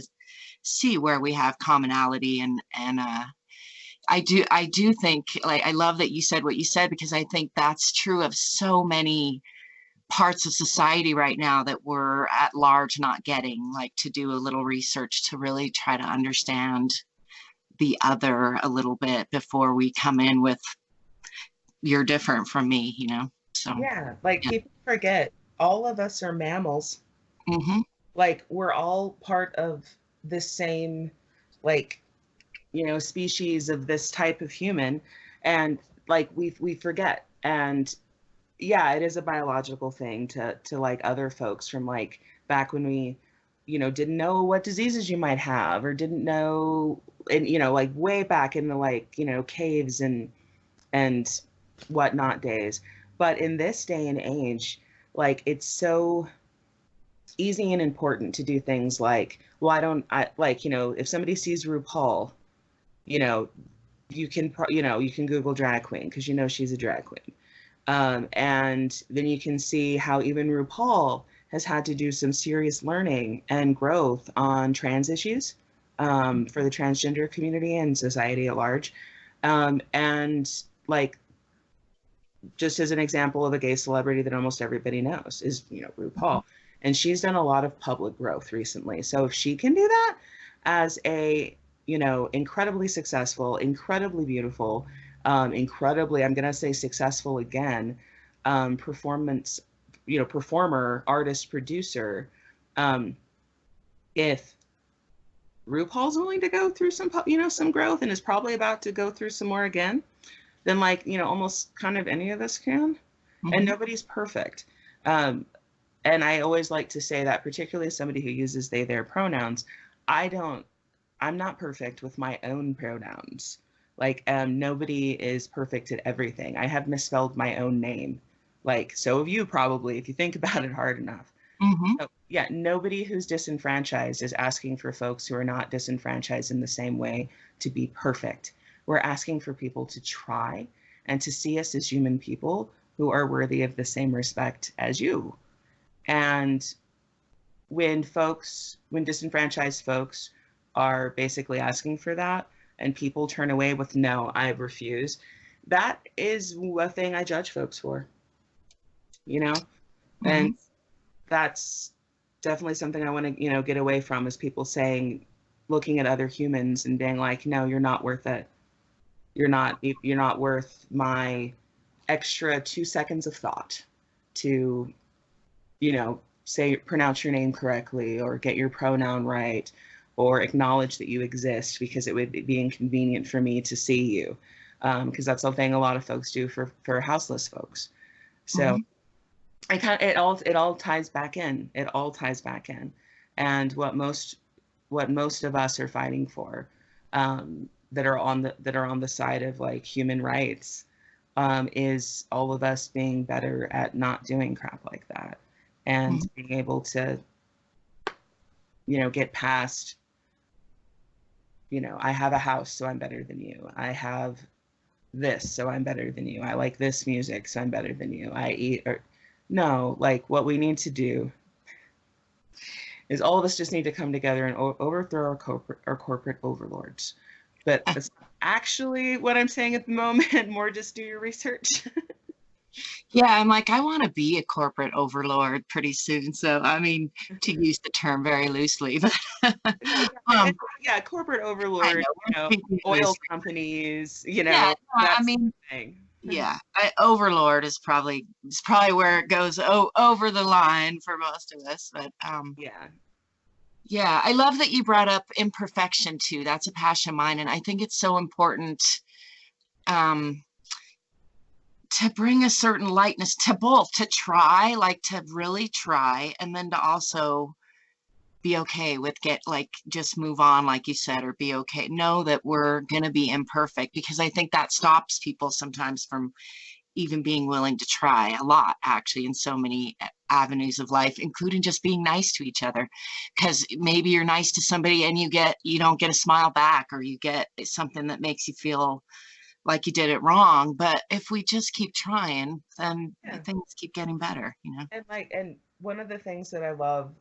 [SPEAKER 1] see where we have commonality, and I do think, like, I love that you said what you said, because I think that's true of so many parts of society right now that we're at large not getting, like, to do a little research to really try to understand the other a little bit before we come in with you're different from me, so
[SPEAKER 2] Yeah, like
[SPEAKER 1] yeah.
[SPEAKER 2] people forget all of us are mammals.
[SPEAKER 1] Hmm.
[SPEAKER 2] Like we're all part of the same, like, species of this type of human. And like we forget. And yeah, it is a biological thing to like other folks from like back when we, didn't know what diseases you might have or didn't know, and like way back in the like, caves and whatnot days. But in this day and age, like it's so easy and important to do things like, well, I like, if somebody sees RuPaul, you know, you can Google drag queen because she's a drag queen. And then you can see how even RuPaul has had to do some serious learning and growth on trans issues for the transgender community and society at large. And like, just as an example of a gay celebrity that almost everybody knows is, RuPaul. And she's done a lot of public growth recently. So if she can do that as a, incredibly successful, incredibly beautiful, incredibly, I'm going to say successful again, performance, performer, artist, producer, if RuPaul's willing to go through some, some growth and is probably about to go through some more again, then like, almost kind of any of us can.
[SPEAKER 1] Mm-hmm.
[SPEAKER 2] And nobody's perfect. And I always like to say that, particularly as somebody who uses they, their pronouns, I'm not perfect with my own pronouns. Like, nobody is perfect at everything. I have misspelled my own name. Like, so have you probably, if you think about it hard enough.
[SPEAKER 1] Mm-hmm.
[SPEAKER 2] So, yeah, nobody who's disenfranchised is asking for folks who are not disenfranchised in the same way to be perfect. We're asking for people to try and to see us as human people who are worthy of the same respect as you. And when disenfranchised folks are basically asking for that and people turn away with, no, I refuse, that is a thing I judge folks for,
[SPEAKER 1] Mm-hmm.
[SPEAKER 2] And that's definitely something I want to, get away from, is people saying, looking at other humans and being like, no, you're not worth it. You're not worth my extra 2 seconds of thought to, pronounce your name correctly or get your pronoun right or acknowledge that you exist, because it would be inconvenient for me to see you. Because that's something a lot of folks do for houseless folks. So it all ties back in. It all ties back in. And what most of us are fighting for, that are on the side of like human rights, is all of us being better at not doing crap like that, and being able to, get past, I have a house, so I'm better than you. I have this, so I'm better than you. I like this music, so I'm better than you. I eat, or no, like what we need to do is all of us just need to come together and overthrow our corporate overlords. But that's actually what I'm saying at the moment. More just do your research.
[SPEAKER 1] Yeah, I'm like, I want to be a corporate overlord pretty soon. So, I mean, to use the term very loosely, but
[SPEAKER 2] Yeah, corporate
[SPEAKER 1] I
[SPEAKER 2] overlord,
[SPEAKER 1] know,
[SPEAKER 2] oil companies,
[SPEAKER 1] yeah, no, I
[SPEAKER 2] that's
[SPEAKER 1] mean,
[SPEAKER 2] the thing.
[SPEAKER 1] yeah, overlord is probably where it goes over the line for most of us. But
[SPEAKER 2] Yeah.
[SPEAKER 1] yeah, I love that you brought up imperfection too. That's a passion of mine, and I think it's so important. Um, to bring a certain lightness to both, to try, like to really try, and then to also be okay with just move on, like you said, or be okay. Know that we're going to be imperfect, because I think that stops people sometimes from even being willing to try a lot, actually, in so many avenues of life, including just being nice to each other. Because maybe you're nice to somebody and you don't get a smile back, or you get something that makes you feel like you did it wrong. But if we just keep trying, then things keep getting better,
[SPEAKER 2] And one of the things that I love,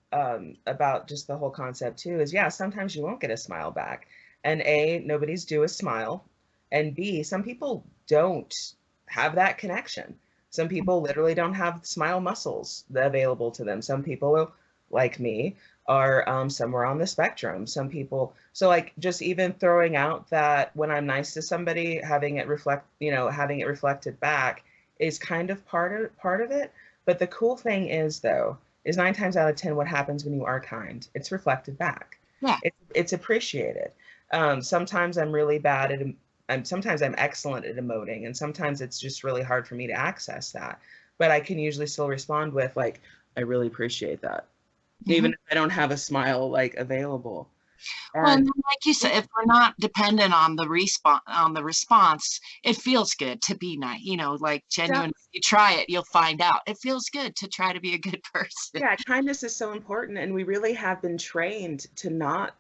[SPEAKER 2] about just the whole concept too is, yeah, sometimes you won't get a smile back, and nobody's due a smile, And B, some people don't have that connection. Some people literally don't have smile muscles available to them. Some people, like me, are somewhere on the spectrum. Some people, so like just even throwing out that when I'm nice to somebody, having it reflect, having it reflected back is kind of part of it. But the cool thing is, though, is 9 times out of 10, what happens when you are kind? It's reflected back.
[SPEAKER 1] Yeah.
[SPEAKER 2] It's appreciated. Sometimes I'm really bad at, sometimes I'm excellent at emoting, and sometimes it's just really hard for me to access that. But I can usually still respond with like, I really appreciate that, even if I don't have a smile like available.
[SPEAKER 1] Well, and like you said, if we're not dependent on the response, it feels good to be nice. Like genuine. You try it, you'll find out. It feels good to try to be a good person.
[SPEAKER 2] Yeah, kindness is so important, and we really have been trained to not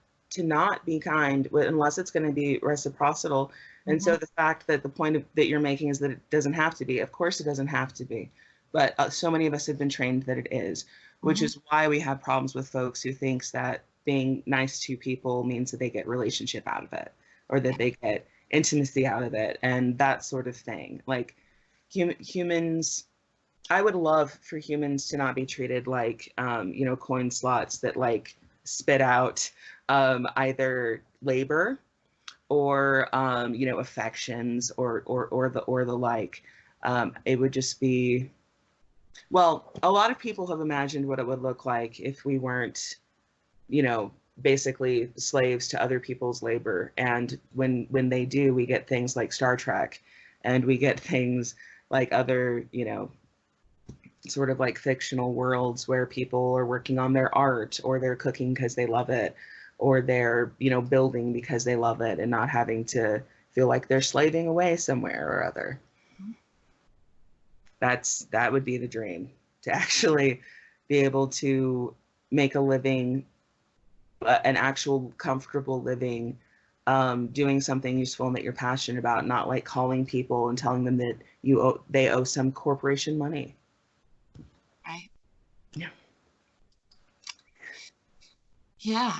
[SPEAKER 2] be kind unless it's going to be reciprocal. And so the fact that the point that you're making is that it doesn't have to be. Of course, it doesn't have to be, but so many of us have been trained that it is, which is why we have problems with folks who thinks that being nice to people means that they get relationship out of it, or that they get intimacy out of it, and that sort of thing. Like humans, I would love for humans to not be treated like, coin slots that like spit out either labor or, affections or the like. It would just be, well, a lot of people have imagined what it would look like if we weren't, basically slaves to other people's labor. And when they do, we get things like Star Trek, and we get things like other, sort of like fictional worlds where people are working on their art, or they're cooking because they love it, or they're, building because they love it, and not having to feel like they're slaving away somewhere or other. That would be the dream, to actually be able to make a living, an actual comfortable living, doing something useful and that you're passionate about, not like calling people and telling them that they owe some corporation money.
[SPEAKER 1] Right.
[SPEAKER 2] Yeah.
[SPEAKER 1] Yeah.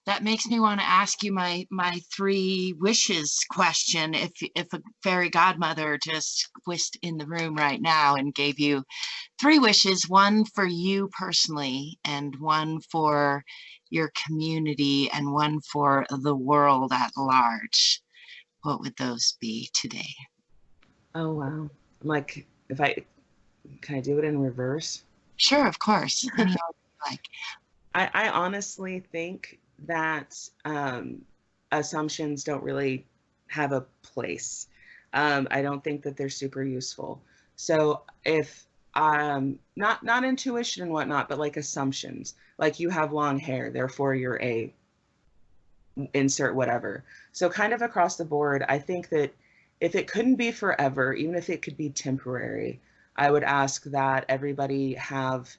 [SPEAKER 1] That makes me want to ask you my 3 wishes question. If a fairy godmother just whisked in the room right now and gave you 3 wishes, one for you personally, and one for your community, and one for the world at large, what would those be today?
[SPEAKER 2] Oh, wow. I'm like, can I do it in reverse?
[SPEAKER 1] Sure, of course. Any like.
[SPEAKER 2] I honestly think that assumptions don't really have a place. I don't think that they're super useful. So if not intuition and whatnot, but like assumptions, like you have long hair, therefore you're a insert whatever. So kind of across the board, I think that if it couldn't be forever, even if it could be temporary, I would ask that everybody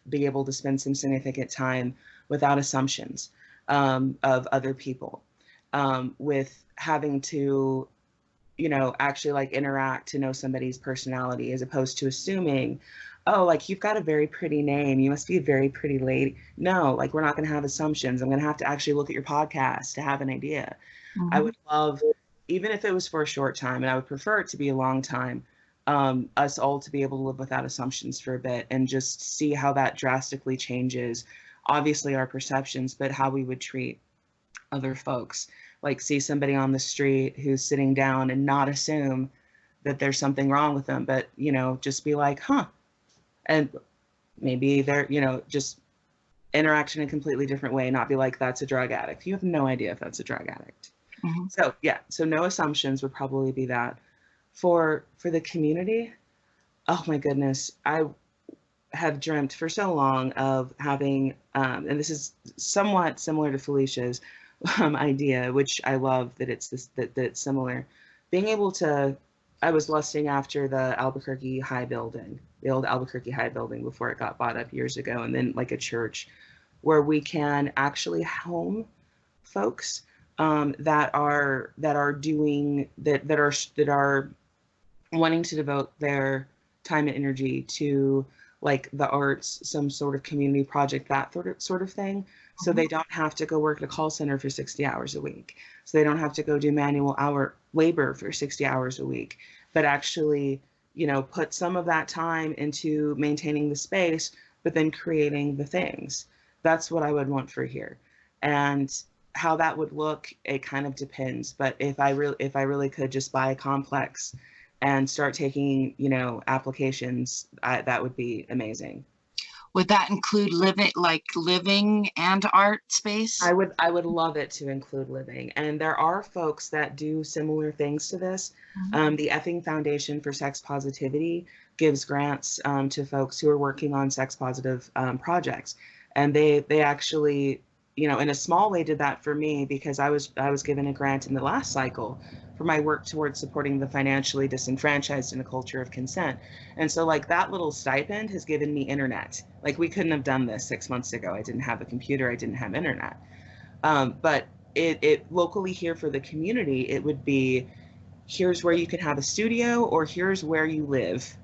[SPEAKER 2] be able to spend some significant time without assumptions of other people, with having to, actually like interact to know somebody's personality, as opposed to assuming, oh, like you've got a very pretty name, you must be a very pretty lady. No, like we're not going to have assumptions. I'm going to have to actually look at your podcast to have an idea. I would love, even if it was for a short time, and I would prefer it to be a long time, us all to be able to live without assumptions for a bit, and just see how that drastically changes, obviously our perceptions, but how we would treat other folks. Like see somebody on the street who's sitting down and not assume that there's something wrong with them, but, just be like, huh. And maybe they're, just interact in a completely different way, not be like, that's a drug addict. You have no idea if that's a drug addict. So yeah, so no assumptions would probably be that. For the community, oh my goodness, I have dreamt for so long of having, and this is somewhat similar to Felicia's idea, which I love that it's similar, being able to, I was lusting after the Albuquerque High building, the old Albuquerque High building before it got bought up years ago, and then like a church where we can actually home folks that are wanting to devote their time and energy to like the arts, some sort of community project, that sort of thing. So they don't have to go work at a call center for 60 hours a week. So they don't have to go do manual hour labor for 60 hours a week, but actually, put some of that time into maintaining the space, but then creating the things. That's what I would want for here. And how that would look, it kind of depends. But if I really could just buy a complex and start taking, applications, that would be amazing.
[SPEAKER 1] Would that include living and art space?
[SPEAKER 2] I would love it to include living. And there are folks that do similar things to this. The Effing Foundation for Sex Positivity gives grants to folks who are working on sex positive projects. And they actually, in a small way did that for me, because I was given a grant in the last cycle for my work towards supporting the financially disenfranchised in a culture of consent. And so like that little stipend has given me internet. Like we couldn't have done this 6 months ago. I didn't have a computer, I didn't have internet. But it locally here for the community, it would be, here's where you can have a studio, or here's where you live,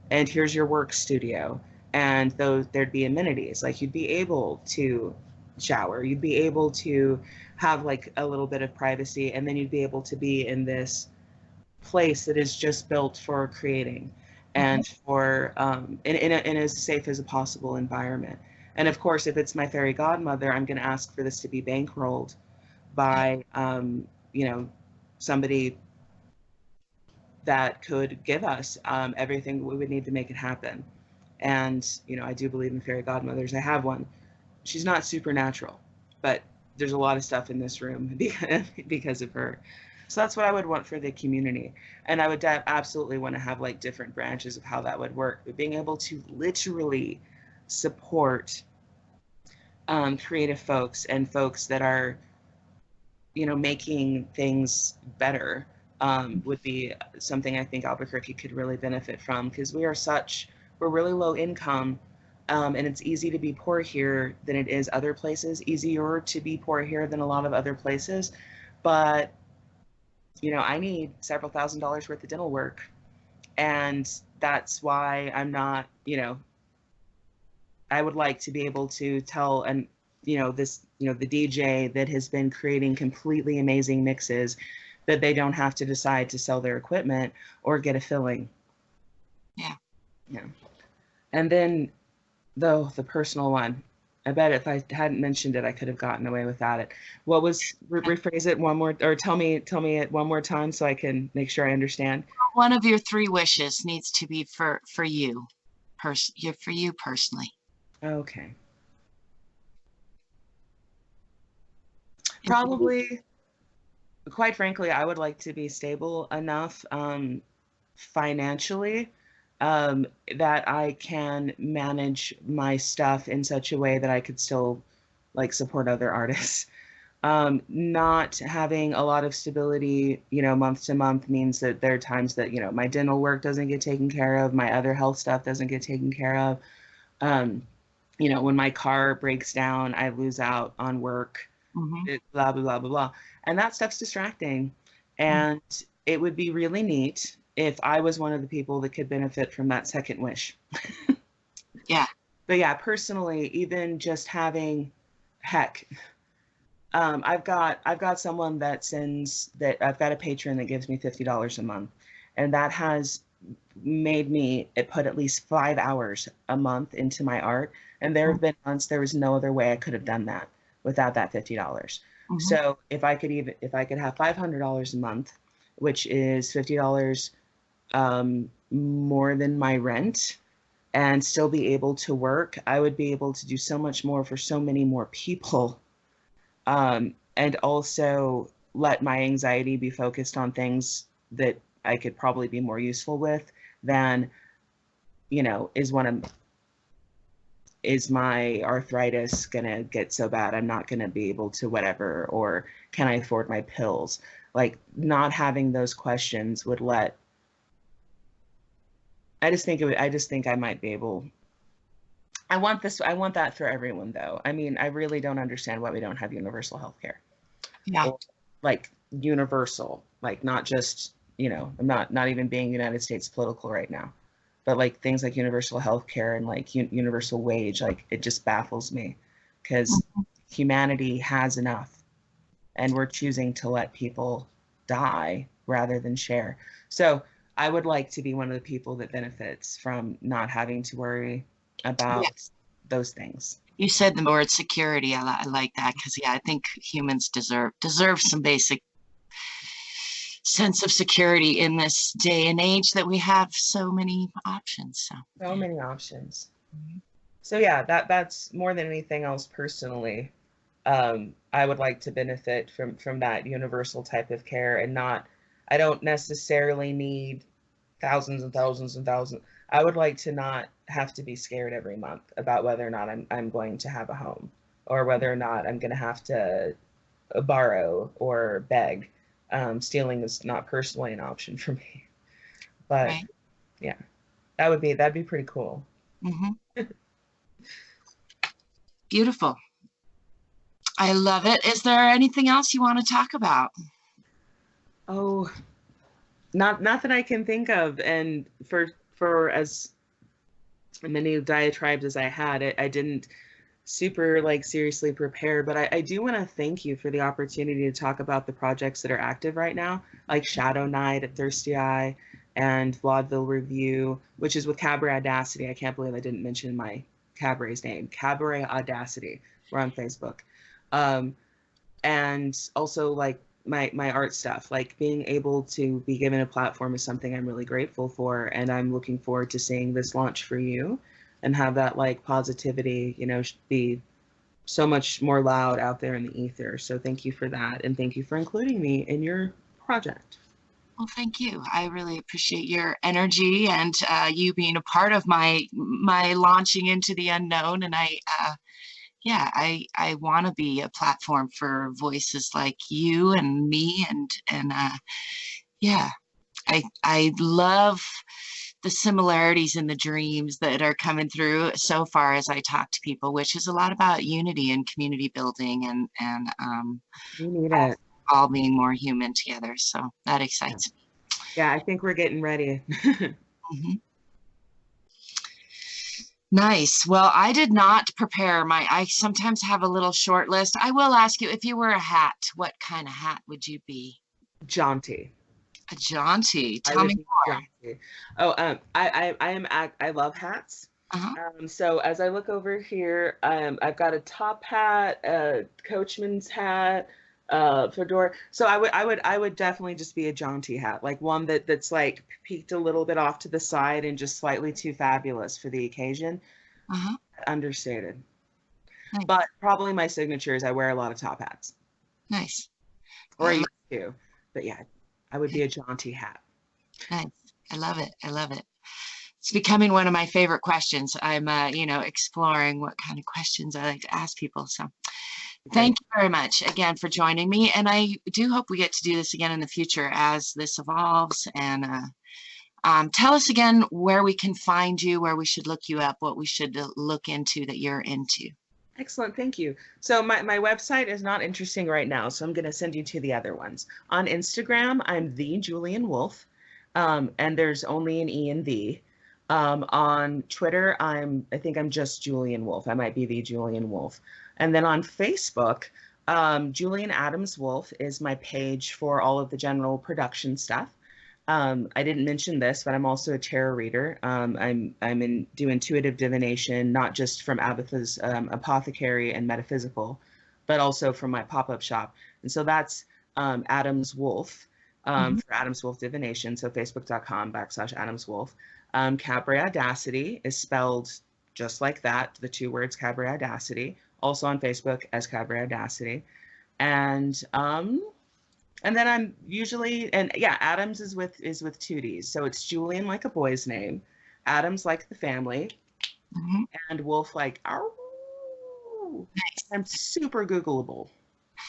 [SPEAKER 2] and here's your work studio. And there'd be amenities, like you'd be able to shower, you'd be able to have like a little bit of privacy, and then you'd be able to be in this place that is just built for creating and for in as safe as a possible environment. And of course, if it's my fairy godmother, I'm going to ask for this to be bankrolled by somebody that could give us everything we would need to make it happen. And I do believe in fairy godmothers. I have one. She's not supernatural, but there's a lot of stuff in this room because of her. So that's what I would want for the community. And I would absolutely want to have like different branches of how that would work, but being able to literally support creative folks and folks that are, making things better would be something I think Albuquerque could really benefit from, because we're really low income. And it's easy to be poor here than it is other places, easier to be poor here than a lot of other places. But, I need several $1,000s worth of dental work. And that's why I'm not, I would like to be able to tell, and, the DJ that has been creating completely amazing mixes, that they don't have to decide to sell their equipment or get a filling.
[SPEAKER 1] Yeah.
[SPEAKER 2] Yeah. And then, though, the personal one, I bet if I hadn't mentioned it, I could have gotten away without it. What was, rephrase it one more, or tell me it one more time so I can make sure I understand.
[SPEAKER 1] One of your 3 wishes needs to be for you, for you personally.
[SPEAKER 2] Okay. Probably, quite frankly, I would like to be stable enough financially that I can manage my stuff in such a way that I could still like support other artists. Not having a lot of stability, month to month means that there are times that, my dental work doesn't get taken care of, my other health stuff doesn't get taken care of. When my car breaks down, I lose out on work, blah, blah, blah, blah, blah. And that stuff's distracting. And it would be really neat if I was one of the people that could benefit from that second wish.
[SPEAKER 1] Yeah.
[SPEAKER 2] But yeah, personally, even just having, heck, I've got someone that I've got a patron that gives me $50 a month, and that has made me put at least 5 hours a month into my art. And there have been months there was no other way I could have done that without that $50. So if I could have $500 a month, which is $50 more than my rent, and still be able to work, I would be able to do so much more for so many more people. And also let my anxiety be focused on things that I could probably be more useful with than, is my arthritis gonna get so bad I'm not gonna be able to whatever, or can I afford my pills? Like, not having those questions would I just think I might be able. I want that for everyone, though. I mean, I really don't understand why we don't have universal health care.
[SPEAKER 1] Yeah.
[SPEAKER 2] Or, like, universal, like, not just, I'm not even being United States political right now, but like things like universal health care and like universal wage, like it just baffles me, because humanity has enough, and we're choosing to let people die rather than share. So I would like to be one of the people that benefits from not having to worry about those things.
[SPEAKER 1] You said the word security. I like that because, yeah, I think humans deserve some basic sense of security in this day and age that we have so many options.
[SPEAKER 2] So many options. So yeah, that's more than anything else personally. I would like to benefit from that universal type of care, and I don't necessarily need thousands and thousands and thousands. I would like to not have to be scared every month about whether or not I'm going to have a home, or whether or not I'm going to have to borrow or beg. Stealing is not personally an option for me, but
[SPEAKER 1] right.
[SPEAKER 2] Yeah, that'd be pretty cool.
[SPEAKER 1] Mm-hmm. Beautiful. I love it. Is there anything else you want to talk about?
[SPEAKER 2] Oh, not that I can think of. And for as many diatribes as I had, I didn't super seriously prepare, but I do want to thank you for the opportunity to talk about the projects that are active right now, like Shadow Night at Thirsty Eye and Vaudeville Review, which is with Cabaret Audacity. I can't believe I didn't mention my cabaret's name, Cabaret Audacity. We're on Facebook. And also my art stuff, being able to be given a platform is something I'm really grateful for, and I'm looking forward to seeing this launch for you and have that positivity, be so much more loud out there in the ether. So thank you for that, and thank you for including me in your project.
[SPEAKER 1] Well, thank you. I really appreciate your energy and you being a part of my launching into the unknown. And I want to be a platform for voices like you and me, and I love the similarities in the dreams that are coming through so far as I talk to people, which is a lot about unity and community building and
[SPEAKER 2] We need it.
[SPEAKER 1] All being more human together. So that excites me.
[SPEAKER 2] Yeah, I think we're getting ready.
[SPEAKER 1] Mm-hmm. Nice. Well, I did not prepare I sometimes have a little short list. I will ask you, if you were a hat, what kind of hat would you be?
[SPEAKER 2] Jaunty.
[SPEAKER 1] A jaunty. Tell me more.
[SPEAKER 2] Jaunty. Oh, I love hats. So as I look over here, I've got a top hat, a coachman's hat, fedora. So I would definitely just be a jaunty hat, one that's peaked a little bit off to the side and just slightly too fabulous for the occasion. Understated. Nice. But probably my signature is I wear a lot of top hats.
[SPEAKER 1] Nice.
[SPEAKER 2] Or I used to. But yeah, I would be a jaunty hat.
[SPEAKER 1] Nice. I love it. I love it. It's becoming one of my favorite questions. I'm, exploring what kind of questions I like to ask people. So thank you very much again for joining me. And I do hope we get to do this again in the future as this evolves. And tell us again where we can find you, where we should look you up, what we should look into that you're into.
[SPEAKER 2] Excellent. Thank you. So my website is not interesting right now, so I'm going to send you to the other ones. On Instagram, I'm the Julian Wolf, and there's only an E in the. On Twitter, I think I'm just Julian Wolf. I might be the Julian Wolf. And then on Facebook, Julian Addams-Wolf is my page for all of the general production stuff. I didn't mention this, but I'm also a tarot reader. Do intuitive divination, not just from Abatha's Apothecary and Metaphysical, but also from my pop-up shop. And so that's Addams-Wolf for Addams-Wolf Divination. So facebook.com/Addams-Wolf. Cabaret Audacity is spelled just like that, the two words Cabaret Audacity, also on Facebook as Cabaret Audacity. And then I'm usually, Addams is with two D's. So it's Julian like a boy's name, Addams like the family, and Wolf like, ow. I'm super Googleable.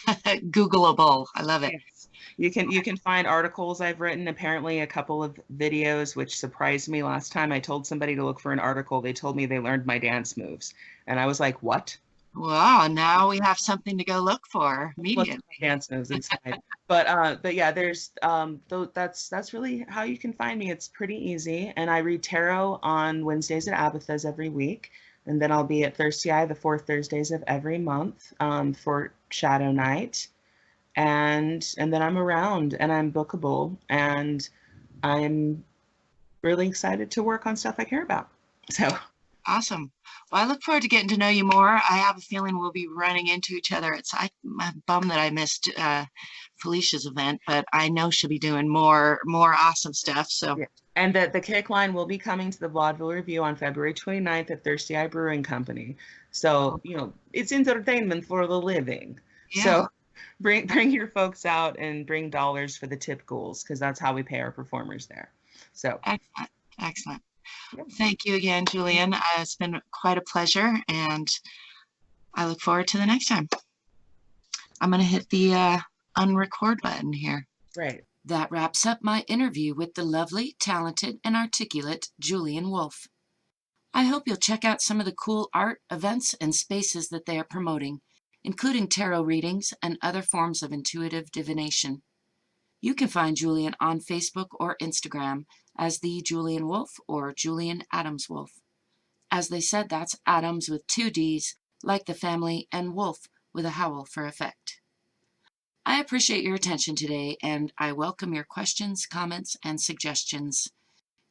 [SPEAKER 1] Googleable. I love it.
[SPEAKER 2] Yes. You can find articles I've written, apparently a couple of videos, which surprised me. Last time I told somebody to look for an article, they told me they learned my dance moves. And I was like, what?
[SPEAKER 1] Wow, now we have something to go look for immediately.
[SPEAKER 2] Dance moves inside. But yeah, there's that's really how you can find me. It's pretty easy. And I read tarot on Wednesdays at Abatha's every week. And then I'll be at Thirsty Eye the fourth Thursdays of every month for Shadow Night. And then I'm around and I'm bookable and I'm really excited to work on stuff I care about. So
[SPEAKER 1] Awesome. Well, I look forward to getting to know you more. I have a feeling we'll be running into each other. I'm bummed that I missed Felicia's event, but I know she'll be doing more awesome stuff. So
[SPEAKER 2] yeah. And the kick line will be coming to the Vaudeville Review on February 29th at Thirsty Eye Brewing Company. So, it's entertainment for the living.
[SPEAKER 1] yeah.
[SPEAKER 2] So bring your folks out and bring dollars for the tip ghouls, because that's how we pay our performers there. So
[SPEAKER 1] Excellent.
[SPEAKER 2] Yep.
[SPEAKER 1] Thank you again, Julian. It's been quite a pleasure, and I look forward to the next time. I'm going to hit the unrecord button here.
[SPEAKER 2] Right.
[SPEAKER 1] That wraps up my interview with the lovely, talented, and articulate Julian Wolf. I hope you'll check out some of the cool art, events, and spaces that they are promoting, including tarot readings and other forms of intuitive divination. You can find Julian on Facebook or Instagram as the Julian Wolf or Julian Addams-Wolf. As they said, that's Adams with 2 Ds, like the family, and Wolf with a howl for effect. I appreciate your attention today, and I welcome your questions, comments, and suggestions.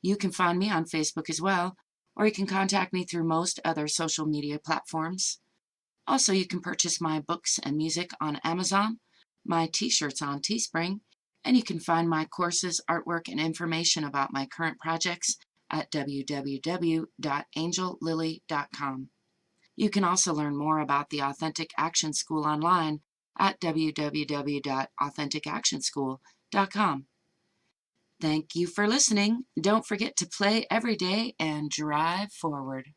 [SPEAKER 1] You can find me on Facebook as well, or you can contact me through most other social media platforms. Also, you can purchase my books and music on Amazon, my t-shirts on Teespring, and you can find my courses, artwork, and information about my current projects at www.angellily.com. You can also learn more about the Authentic Action School online at www.authentiactionschool.com. Thank you for listening. Don't forget to play every day and drive forward.